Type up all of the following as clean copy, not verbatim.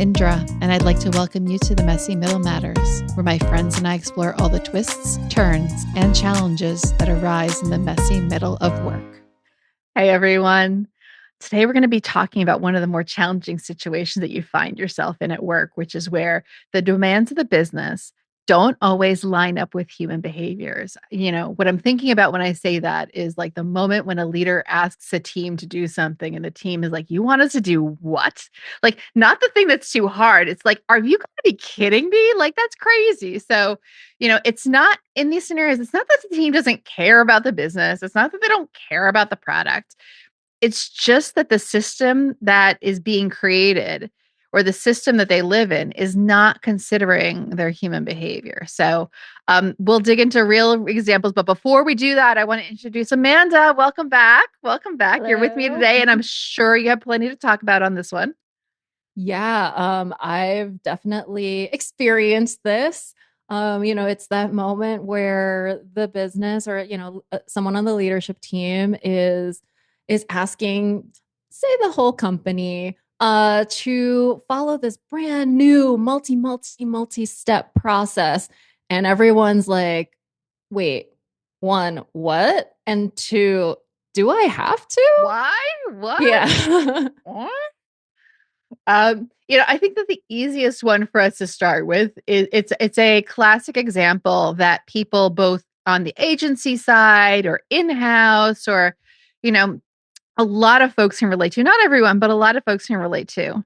Indra, and I'd like to welcome you to the Messy Middle Matters, where my friends and I explore all the twists, turns, and challenges that arise in the messy middle of work. Hey, everyone. Today, we're going to be talking about one of the more challenging situations that you find yourself in at work, which is where the demands of the business don't always line up with human behaviors. What I'm thinking about when I say that is like the moment when a leader asks a team to do something and the team is like, "You want us to do what?" Like, not the thing that's too hard. It's like, "Are you going to be kidding me? Like, that's crazy." So, it's not in these scenarios, it's not that the team doesn't care about the business. It's not that they don't care about the product. It's just that the system that is being created or the system that they live in is not considering their human behavior. So we'll dig into real examples. But before we do that, I want to introduce Amanda. Welcome back. Welcome back. You're with me Hello. today, and I'm sure you have plenty to talk about on this one. Yeah, I've definitely experienced this. It's that moment where the business or, someone on the leadership team is asking, say, the whole company to follow this brand new multi step process. And everyone's like, wait, one, what? And two, do I have to? Why? What? Yeah. What? I think that the easiest one for us to start with is it's a classic example that people both on the agency side or in-house or, you know, a lot of folks can relate to, not everyone, but a lot of folks can relate to,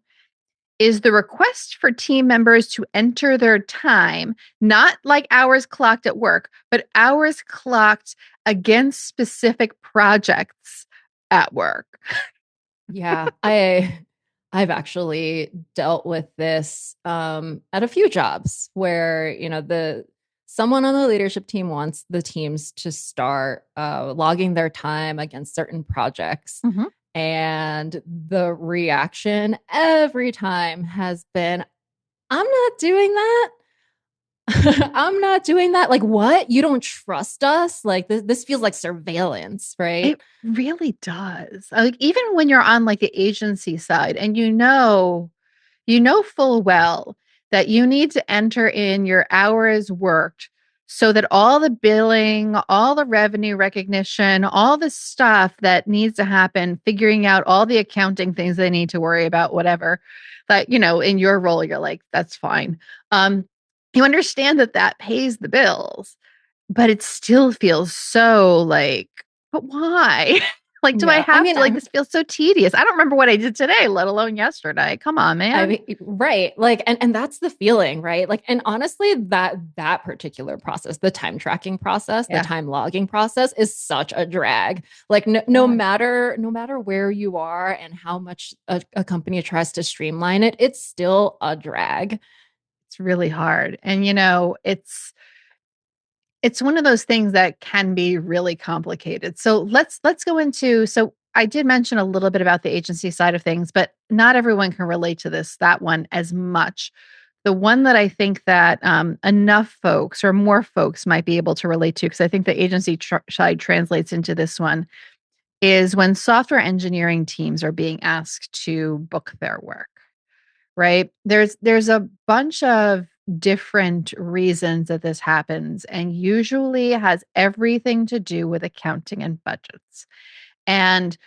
is the request for team members to enter their time, not like hours clocked at work, but hours clocked against specific projects at work. Yeah, I've actually dealt with this at a few jobs where, the someone on the leadership team wants the teams to start logging their time against certain projects. Mhm. And the reaction every time has been, I'm not doing that. I'm not doing that. Like, what? You don't trust us? Like, this feels like surveillance, right? It really does. Like, even when you're on, like, the agency side and you know full well that you need to enter in your hours worked so that all the billing, all the revenue recognition, all the stuff that needs to happen, figuring out all the accounting things they need to worry about, whatever, that, in your role, you're like, "That's fine." Um, you understand that that pays the bills, but it still feels so like, "But why?" Like, do I Yeah. I have mean, to? Like, this feels so tedious. I don't remember what I did today, let alone yesterday. Come on, I man. mean, right. Like, and that's the feeling, right? Like, and honestly, that particular process, the time tracking process, the Yeah. time logging process is such a drag. Like, Yeah. no matter where you are and how much a company tries to streamline it, it's still a drag. It's really hard. And it's one of those things that can be really complicated. So let's go into, so I did mention a little bit about the agency side of things, but not everyone can relate to that one as much. The one that I think that enough folks or more folks might be able to relate to, because I think the agency side translates into this one, is when software engineering teams are being asked to book their work, right? There's a bunch of different reasons that this happens, and usually it has everything to do with accounting and budgets. And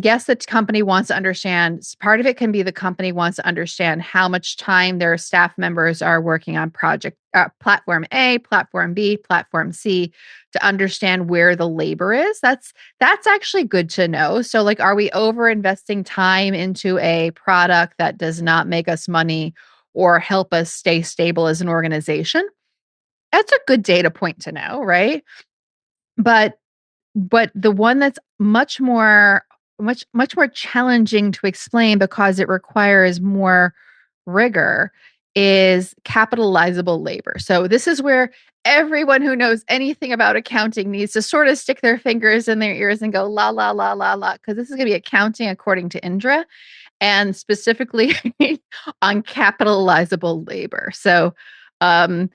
yes, the company wants to understand. Part of it can be the company wants to understand how much time their staff members are working on project platform A, platform B, platform C, to understand where the labor is. That's actually good to know. So, like, are we over investing time into a product that does not make us money or help us stay stable as an organization? That's a good data point to know, right? But the one that's much more challenging to explain because it requires more rigor is capitalizable labor. So this is where everyone who knows anything about accounting needs to sort of stick their fingers in their ears and go la la la la la, because this is going to be accounting according to Indra, and specifically on capitalizable labor. So um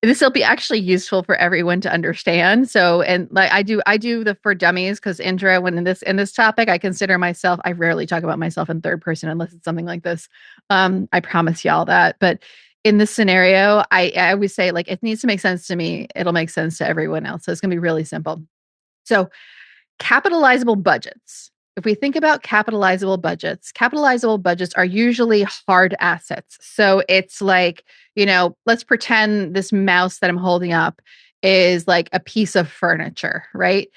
this will be actually useful for everyone to understand. So, and like I do the for dummies because Indra, when in this topic, I consider myself. I rarely talk about myself in third person unless it's something like this. I promise y'all that. But in this scenario, I always say like it needs to make sense to me. It'll make sense to everyone else. So it's gonna be really simple. So capitalizable budgets. If we think about capitalizable budgets are usually hard assets. So it's like, let's pretend this mouse that I'm holding up is like a piece of furniture, right?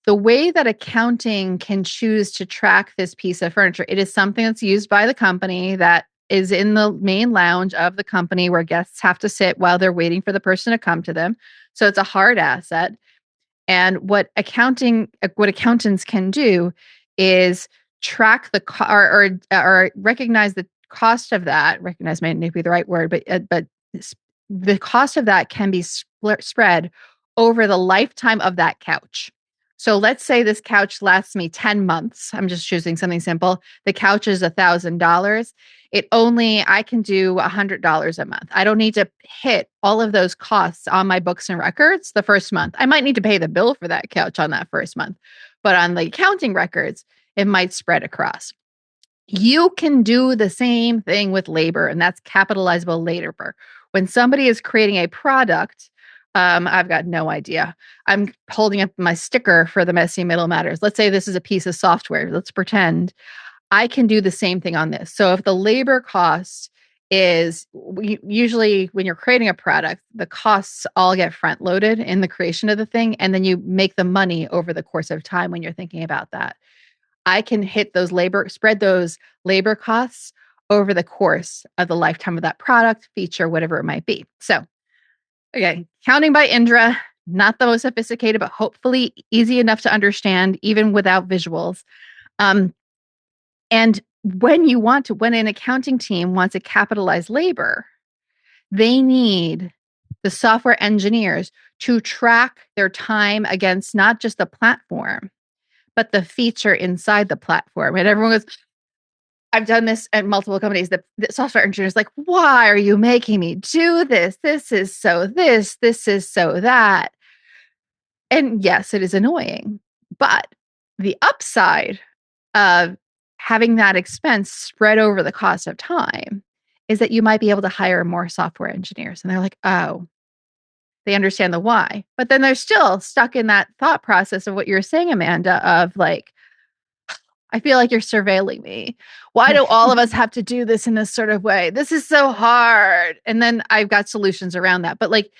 The way that accounting can choose to track this piece of furniture, it is something that's used by the company that is in the main lounge of the company where guests have to sit while they're waiting for the person to come to them. So it's a hard asset. And what accountants can do is track or recognize the cost of that. Recognize may not be the right word, but the cost of that can be spread over the lifetime of that couch. So let's say this couch lasts me 10 months. I'm just choosing something simple. The couch is $1,000. I can do $100 a month. I don't need to hit all of those costs on my books and records the first month. I might need to pay the bill for that couch on that first month, but on the accounting records, it might spread across. You can do the same thing with labor, and that's capitalizable labor. When somebody is creating a product, I've got no idea. I'm holding up my sticker for the messy middle matters. Let's say this is a piece of software. Let's pretend I can do the same thing on this. So if the labor cost is usually when you're creating a product, the costs all get front loaded in the creation of the thing, and then you make the money over the course of time when you're thinking about that. I can spread those labor costs over the course of the lifetime of that product, feature, whatever it might be. So, okay, counting by Indra, not the most sophisticated, but hopefully easy enough to understand, even without visuals. And when an accounting team wants to capitalize labor, they need the software engineers to track their time against not just the platform, but the feature inside the platform. And everyone goes, I've done this at multiple companies. The software engineers like, why are you making me do this? This is so this is so that. And yes, it is annoying. But the upside of having that expense spread over the cost of time is that you might be able to hire more software engineers. And they're like, oh, they understand the why. But then they're still stuck in that thought process of what you're saying, Amanda, of like, I feel like you're surveilling me. Why do all of us have to do this in this sort of way? This is so hard. And then I've got solutions around that. But like,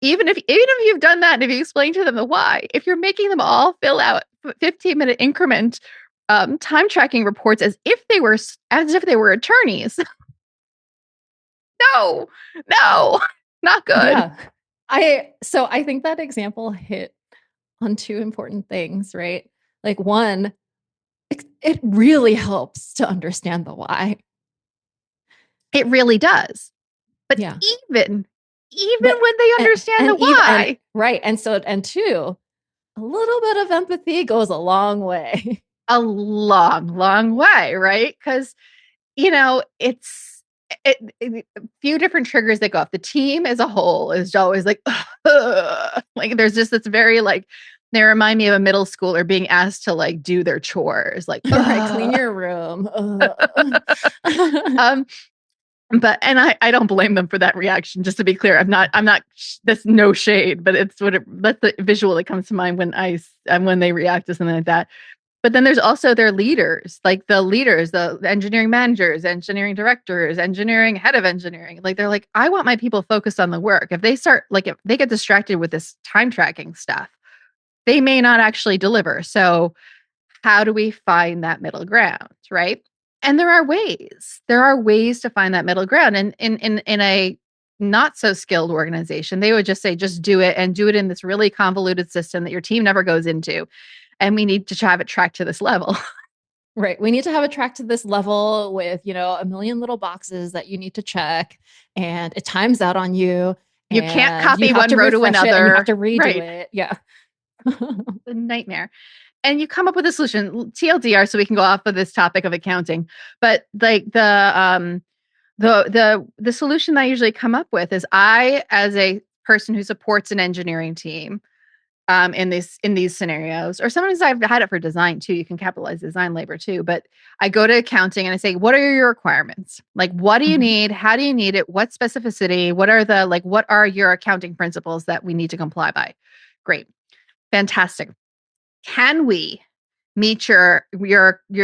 even if you've done that and if you explain to them the why, if you're making them all fill out 15-minute increment time tracking reports as if they were attorneys, no, no, not good. Yeah. I think that example hit on two important things, right? Like one, it really helps to understand the why. It really does. But Yeah. even But when they understand the why, right. And two, a little bit of empathy goes a long way. a long, long way, right? Because it's a few different triggers that go off. The team as a whole is always like, like there's just this very like they remind me of a middle schooler being asked to like do their chores, like Right, clean your room. um, and I don't blame them for that reaction. Just to be clear, I'm not. That's no shade, but that's the visual that comes to mind when they react to something like that. But then there's also their leaders, like the engineering managers, engineering directors, engineering head of engineering. Like they're like, I want my people focused on the work. If they get distracted with this time tracking stuff, they may not actually deliver. So how do we find that middle ground, right? And there are ways. There are ways to find that middle ground. And in a not so skilled organization, they would just say, just do it and do it in this really convoluted system that your team never goes into. And we need to have it tracked to this level. Right. We need to have it tracked to this level with, a million little boxes that you need to check, and it times out on you, You can't and you copy have one to row to refresh it and you have another. to redo Right. it. Yeah. A nightmare. And you come up with a solution, TLDR, so we can go off of this topic of accounting. But like the solution that I usually come up with is I, as a person who supports an engineering team in these scenarios. Or sometimes I've had it for design too. You can capitalize design labor too. But I go to accounting and I say, what are your requirements? Like, what do you Mhm. need? How do you need it? What specificity? What are the like? What are your accounting principles that we need to comply by? Great, fantastic. Can we meet your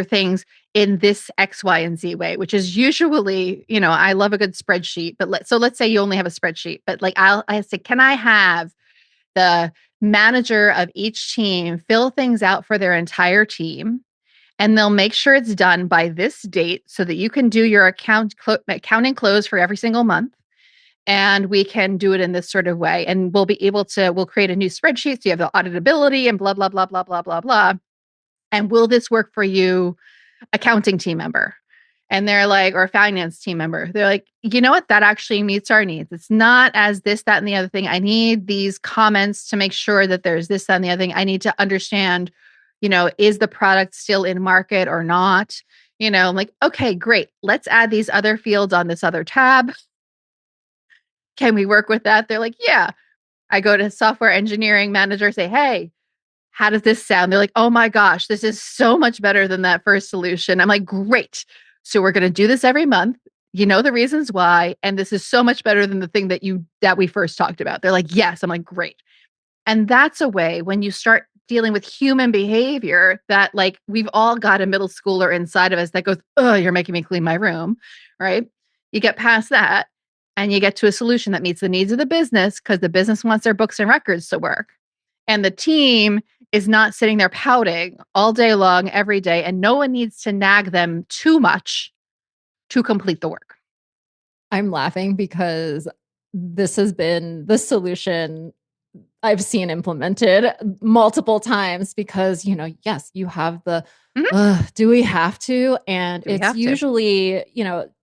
things in this X, Y, and Z way, which is usually, I love a good spreadsheet, but let's say you only have a spreadsheet, but like I say, can I have the manager of each team fill things out for their entire team, and they'll make sure it's done by this date so that you can do your accounting close for every single month, and we can do it in this sort of way, and we'll create a new spreadsheet so you have the auditability and blah blah blah blah blah blah blah. And will this work for you, accounting team member? And they're like, or a finance team member, they're like, you know what? That actually meets our needs. It's not as this, that, and the other thing. I need these comments to make sure that there's this, that, and the other thing. I need to understand, is the product still in market or not? I'm like, okay, great. Let's add these other fields on this other tab. Can we work with that? They're like, yeah. I go to software engineering manager, say, hey, how does this sound? They're like, oh my gosh, this is so much better than that first solution. I'm like, great. So we're going to do this every month. You know the reasons why. And this is so much better than the thing that we first talked about. They're like, yes. I'm like, great. And that's a way when you start dealing with human behavior that like we've all got a middle schooler inside of us that goes, oh, you're making me clean my room. Right. You get past that and you get to a solution that meets the needs of the business because the business wants their books and records to work. And the team is not sitting there pouting all day long, every day. And no one needs to nag them too much to complete the work. I'm laughing because this has been the solution I've seen implemented multiple times because, yes, you have the, Mhm. do we have to? And Do we it's have to? usually,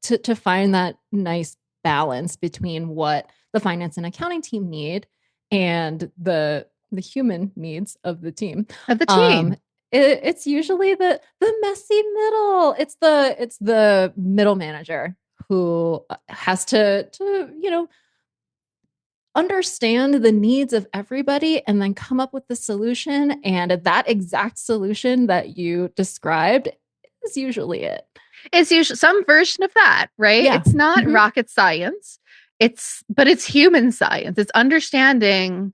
to find that nice balance between what the finance and accounting team need and the human needs of the team. Of the Um, team. it's usually the messy middle. It's the middle manager who has to understand the needs of everybody and then come up with the solution. And that exact solution that you described is usually it. It's usually some version of that, right? Yeah. It's not Mm-hmm. rocket science. But it's human science. It's understanding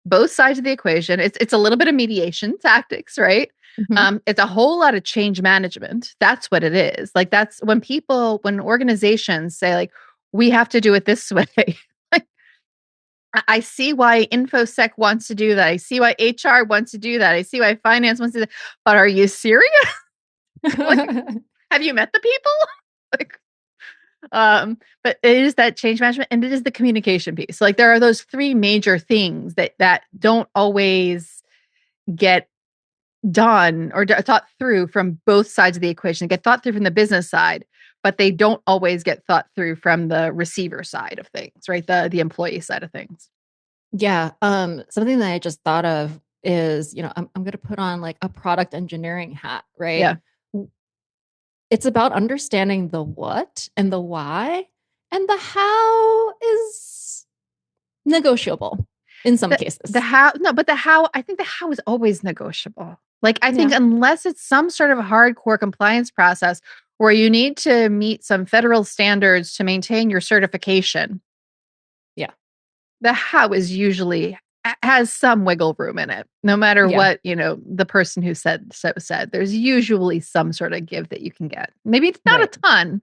both sides of the equation. It's a little bit of mediation tactics, right? Mm-hmm. It's a whole lot of change management. That's what it is. Like that's when organizations say like, we have to do it this way. Like, I see why InfoSec wants to do that. I see why HR wants to do that. I see why finance wants to do that. But are you serious? Like, have you met the people? Like, but it is that change management and it is the communication piece. Like there are those three major things that don't always get done or thought through from both sides of the equation. They get thought through from the business side, but they don't always get thought through from the receiver side of things, right? The employee side of things. Yeah. Something that I just thought of is, I'm going to put on like a product engineering hat, right? Yeah. It's about understanding the what and the why, and the how is negotiable in some The cases. how, no, but the how, I think the how is always negotiable. Like I think Yeah. unless it's some sort of hardcore compliance process where you need to meet some federal standards to maintain your certification, Yeah. the how is usually has some wiggle room in it. No matter Yeah. what, the person who said, there's usually some sort of give that you can get. Maybe it's not a Right. ton,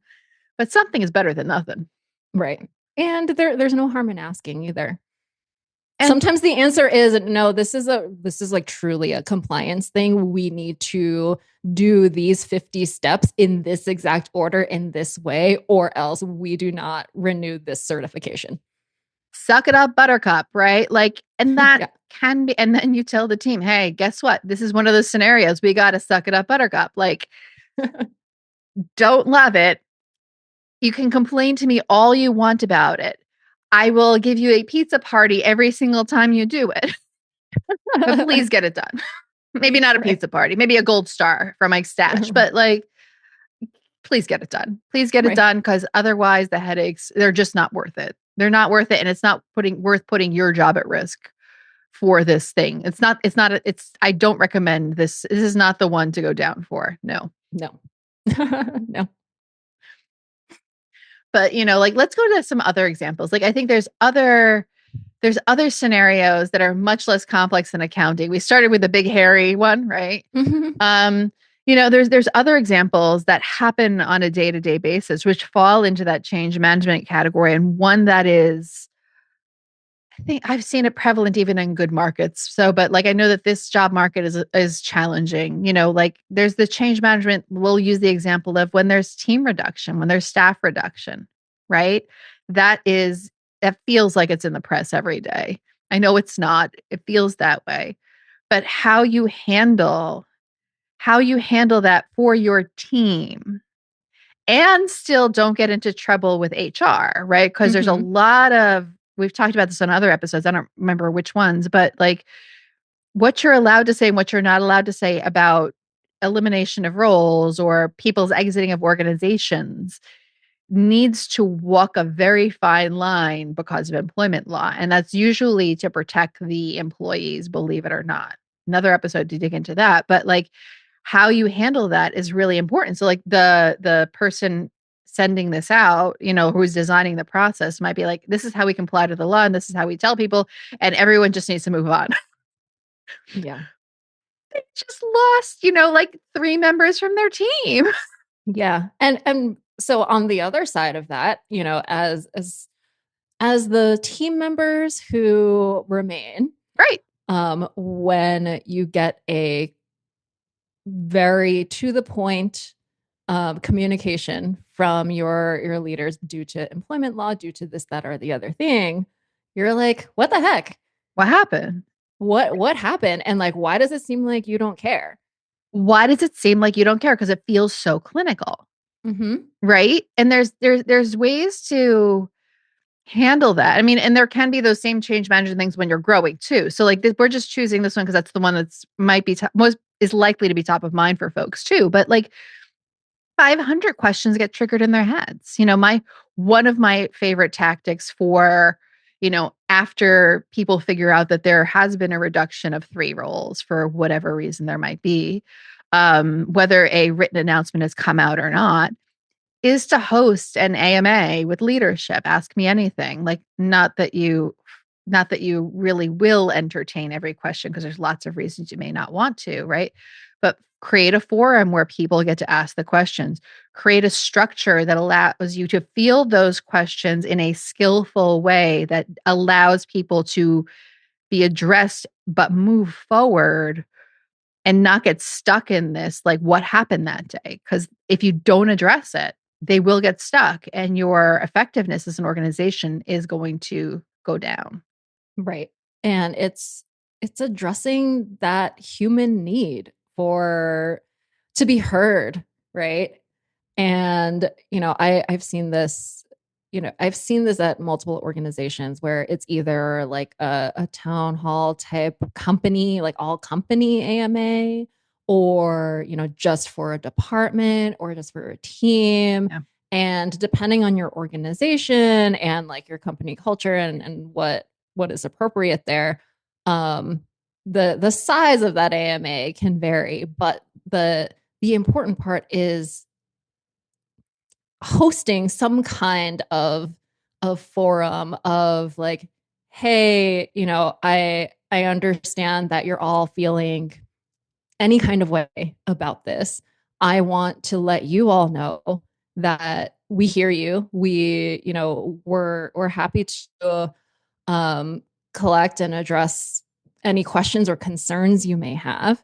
but something is better than nothing. Right. And there's no harm in asking either. And Sometimes the answer is no, this is like truly a compliance thing. We need to do these 50 steps in this exact order in this way, or else we do not renew this certification. suck it up, buttercup, right? Like, and that Yeah. can be, and then you tell the team, hey, guess what? This is one of those scenarios. We got to suck it up, buttercup. Like, don't love it. You can complain to me all you want about it. I will give you a pizza party every single time you do it, but please get it done. Maybe not a Right. pizza party, maybe a gold star for my stash, but like, please get it done. Please get it Right. done because otherwise the headaches, they're just not worth it. They're not worth it, and it's not worth putting your job at risk for this thing. It's I don't recommend this. This is not the one to go down for. No. No. No. But, like let's go to some other examples. Like I think there's other scenarios that are much less complex than accounting. We started with the big hairy one, right? Mhm. Um, there's other examples that happen on a day-to-day basis which fall into that change management category, and one that is I think I've seen it prevalent even in good markets. So, but like I know that this job market is challenging. Like there's the change management. We'll use the example of when there's team reduction, when there's staff reduction, right? That feels like it's in the press every day. I know it's not. It feels that way. But how you handle that for your team and still don't get into trouble with HR, right? Because there's a Mhm. lot of, we've talked about this on other episodes. I don't remember which ones, but like what you're allowed to say and what you're not allowed to say about elimination of roles or people's exiting of organizations needs to walk a very fine line because of employment law. And that's usually to protect the employees, believe it or not. Another episode to dig into that. But like how you handle that is really important. So like the person sending this out, who's designing the process might be like, this is how we comply to the law and this is how we tell people, and everyone just needs to move on. Yeah. They just lost, like three members from their team. Yeah. And so on the other side of that, as the team members who remain, Right. when you get a very to the point communication from your leaders due to employment law, due to this, that, or the other thing, you're like, what the heck? What happened? What happened? And like, why does it seem like you don't care? Why does it seem like you don't care? Because it feels so clinical, Mm-hmm. right? And there's ways to handle that. I mean, and there can be those same change management things when you're growing too. So like we're just choosing this one because that's the one that's might be most is likely to be top of mind for folks too. But like 500 questions get triggered in their heads. My one of my favorite tactics for, after people figure out that there has been a reduction of 3 roles for whatever reason there might be, whether a written announcement has come out or not, is to host an AMA with leadership. Ask me anything. Like not that you really will entertain every question because there's lots of reasons you may not want to, right? But create a forum where people get to ask the questions. Create a structure that allows you to field those questions in a skillful way that allows people to be addressed but move forward and not get stuck in this, like what happened that day. Because if you don't address it, they will get stuck and your effectiveness as an organization is going to go down. Right. And it's addressing that human need for to be heard, right? And I've seen this at multiple organizations where it's either like a town hall type company, like all company AMA, or just for a department or just for a team. Yeah. And depending on your organization and like your company culture and what is appropriate there, um, the size of that AMA can vary, but the important part is hosting some kind of forum of like, hey, I understand that you're all feeling any kind of way about this. I want to let you all know that we hear you. We're happy to um, collect and address any questions or concerns you may have,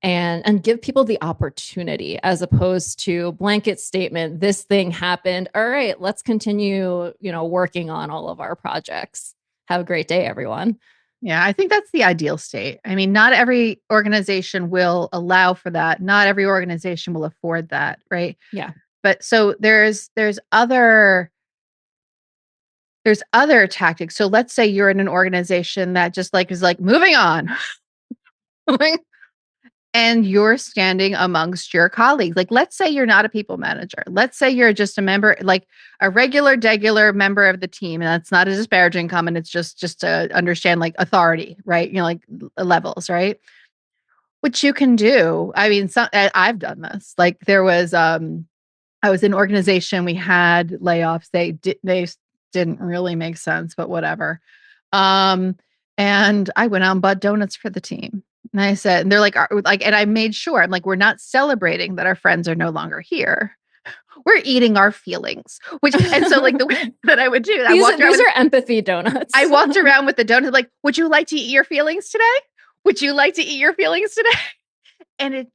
and give people the opportunity, as opposed to blanket statement, this thing happened, all right, let's continue working on all of our projects. Have a great day, everyone. Yeah, I think that's the ideal state. I mean, not every organization will allow for that. Not every organization will afford that, right? Yeah. But so there's other tactics. So let's say you're in an organization that just like is like moving on. and you're standing amongst your colleagues. Like, let's say you're not a people manager. Let's say you're just a member, like a regular member of the team. And that's not a disparaging comment. It's just to understand like authority, right? Like levels, right? What you can do. I mean, I've done this. Like I was in an organization, we had layoffs. They didn't really make sense, but whatever. Um, and I went out and bought donuts for the team. And I said, and they're like, and I made sure I'm like, we're not celebrating that our friends are no longer here. We're eating our feelings. And so like the way that I would do, These are empathy I donuts. walked around with the donut, like, would you like to eat your feelings today? Would you like to eat your feelings today? And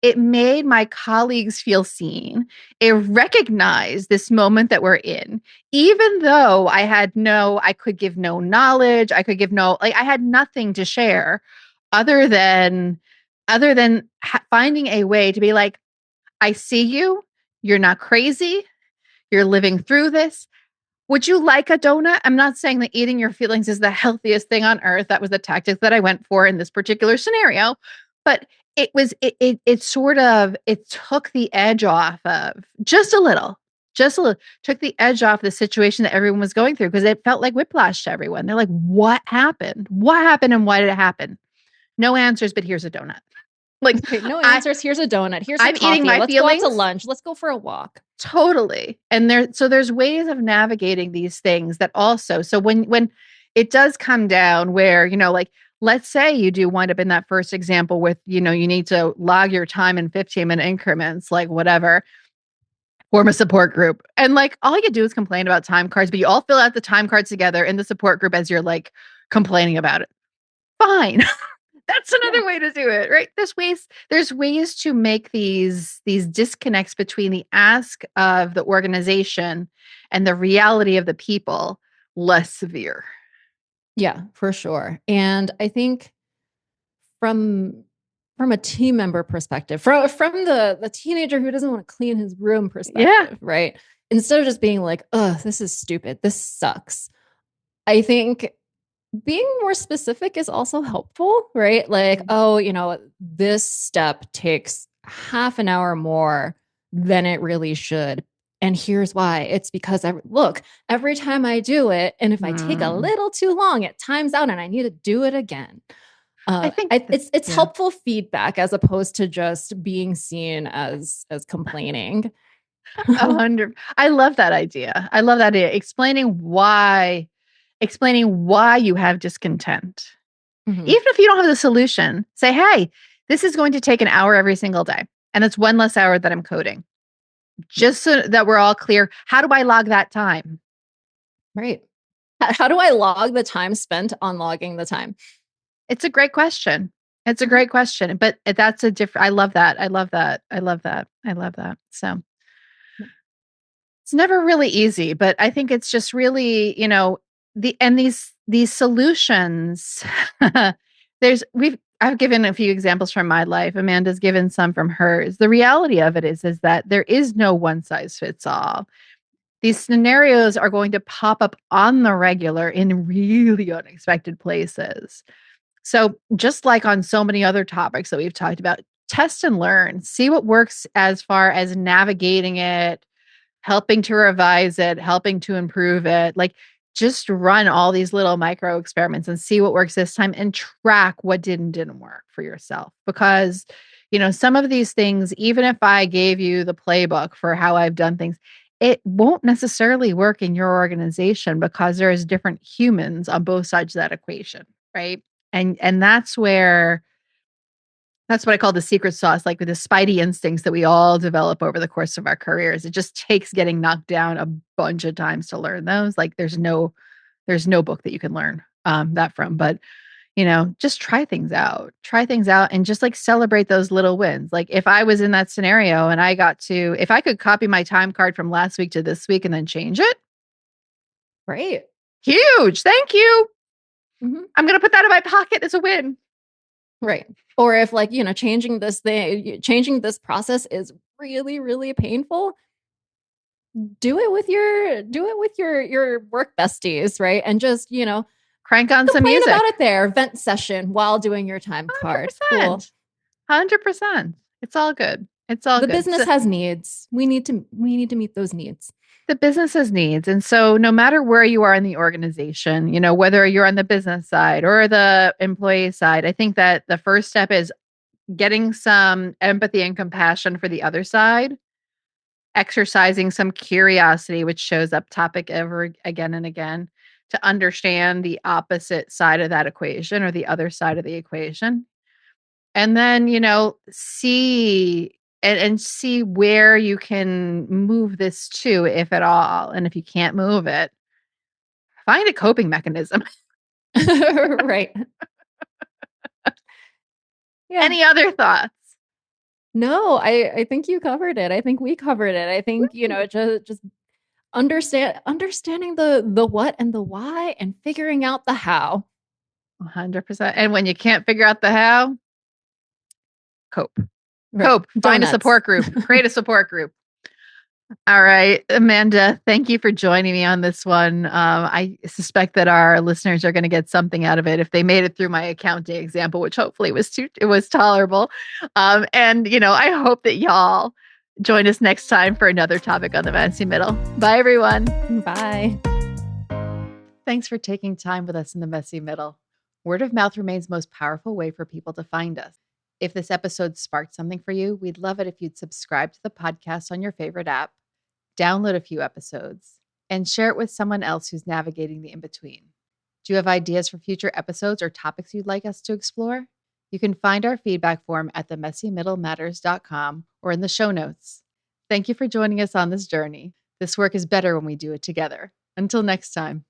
it made my colleagues feel seen. It recognized this moment that we're in, even though I could give no knowledge, I could give no, like, I had nothing to share other than finding a way to be like, I see you, you're not crazy, you're living through this. Would you like a donut? I'm not saying that eating your feelings is the healthiest thing on earth. That was the tactic that I went for in this particular scenario. But it sort of, it took the edge off of just a little, took the edge off the situation that everyone was going through because it felt like whiplash to everyone. They're like, what happened? What happened and why did it happen? No answers, but here's a donut. Like Right, no I, answers. Here's a donut. Here's some I'm eating coffee. my Let's go out to feelings. lunch. Let's go for a walk. Totally. And there's ways of navigating these things that also, so when it does come down where, like, let's say you do wind up in that first example with, you need to log your time in 15-minute increments, like whatever, form a support group. And like all you do is complain about time cards, but you all fill out the time cards together in the support group as you're like complaining about it. Fine. That's Yeah. another way to do it, right? There's ways to make these disconnects between the ask of the organization and the reality of the people less severe. Yeah, for sure. And I think from a team member perspective, from the teenager who doesn't want to clean his room Yeah. perspective, right? Instead of just being like, "Oh, this is stupid. This sucks." I think being more specific is also helpful, right? Like, Mm. oh, this step takes half an hour more than it really should. And here's why. It's because look, every time I do it, and if I take a Mm. little too long, it times out and I need to do it again. I think It's yeah. helpful feedback as opposed to just being seen as complaining. 100. I love that idea. I love that idea. Explaining why you have discontent. Mhm. Even if you don't have the solution, say, hey, this is going to take an hour every single day. And it's one less hour that I'm coding. Yeah, Just so that we're all clear. How do I log that time? right. How do I log the time spent on logging the time? It's a great question. It's a Mhm. great question. But that's a different, I love that. I love that. I love that. I love that. So it's never really easy, but I think it's just really, these solutions. I've given a few examples from my life. Amanda's given some from hers. The reality of it is that there is no one size fits all. These scenarios are going to pop up on the regular in really unexpected places. So, just like on so many other topics that we've talked about, test and learn, see what works as far as navigating it, helping to revise it, helping to improve it. Like, just run all these little micro experiments and see what works this time and track what didn't work for yourself. Because, some of these things, even if I gave you the playbook for how I've done things, it won't necessarily work in your organization because there's different humans on both sides of that equation, right? And that's what I call the secret sauce, like with the spidey instincts that we all develop over the course of our careers. It just takes getting knocked down a bunch of times to learn those. Like there's no book that you can learn that from. But just try things out. Try things out and just like celebrate those little wins. Like if I was in that scenario and if I could copy my time card from last week to this week and then change it, Right. huge. Thank you. Mhm. I'm gonna put that in my pocket as a win. Right. Or if like, changing this process is really, really painful, do it with your work besties, right? And just, Crank on some Complain about music. it there. Vent session while doing your time card. Cool. 100%. 100%. It's all good. It's all The good. business So has needs. We need to meet those needs. the business has needs. And so no matter where you are in the organization, whether you're on the business side or the employee side, I think that the first step is getting some empathy and compassion for the other side, exercising some curiosity, which shows up topic ever again and again, to understand the opposite side of that equation or the other side of the equation. And then, see and see where you can move this to, if at all. And if you can't move it, find a coping mechanism. Right. Yeah. Any other thoughts? No, I think you covered it. I think we covered it. I think, just understanding the what and the why and figuring out the how. 100%. And when you can't figure out the how, cope. Right. Cope. Find a Donuts. support group. Create a support group. All right, Amanda, thank you for joining me on this one. I suspect that our listeners are going to get something out of it if they made it through my accounting example, which hopefully it was tolerable. And I hope that y'all join us next time for another topic on the Messy Middle. Bye, everyone. Bye. Thanks for taking time with us in the Messy Middle. Word of mouth remains the most powerful way for people to find us. If this episode sparked something for you, we'd love it if you'd subscribe to the podcast on your favorite app, download a few episodes, and share it with someone else who's navigating the in-between. Do you have ideas for future episodes or topics you'd like us to explore? You can find our feedback form at themessymiddlematters.com or in the show notes. Thank you for joining us on this journey. This work is better when we do it together. Until next time.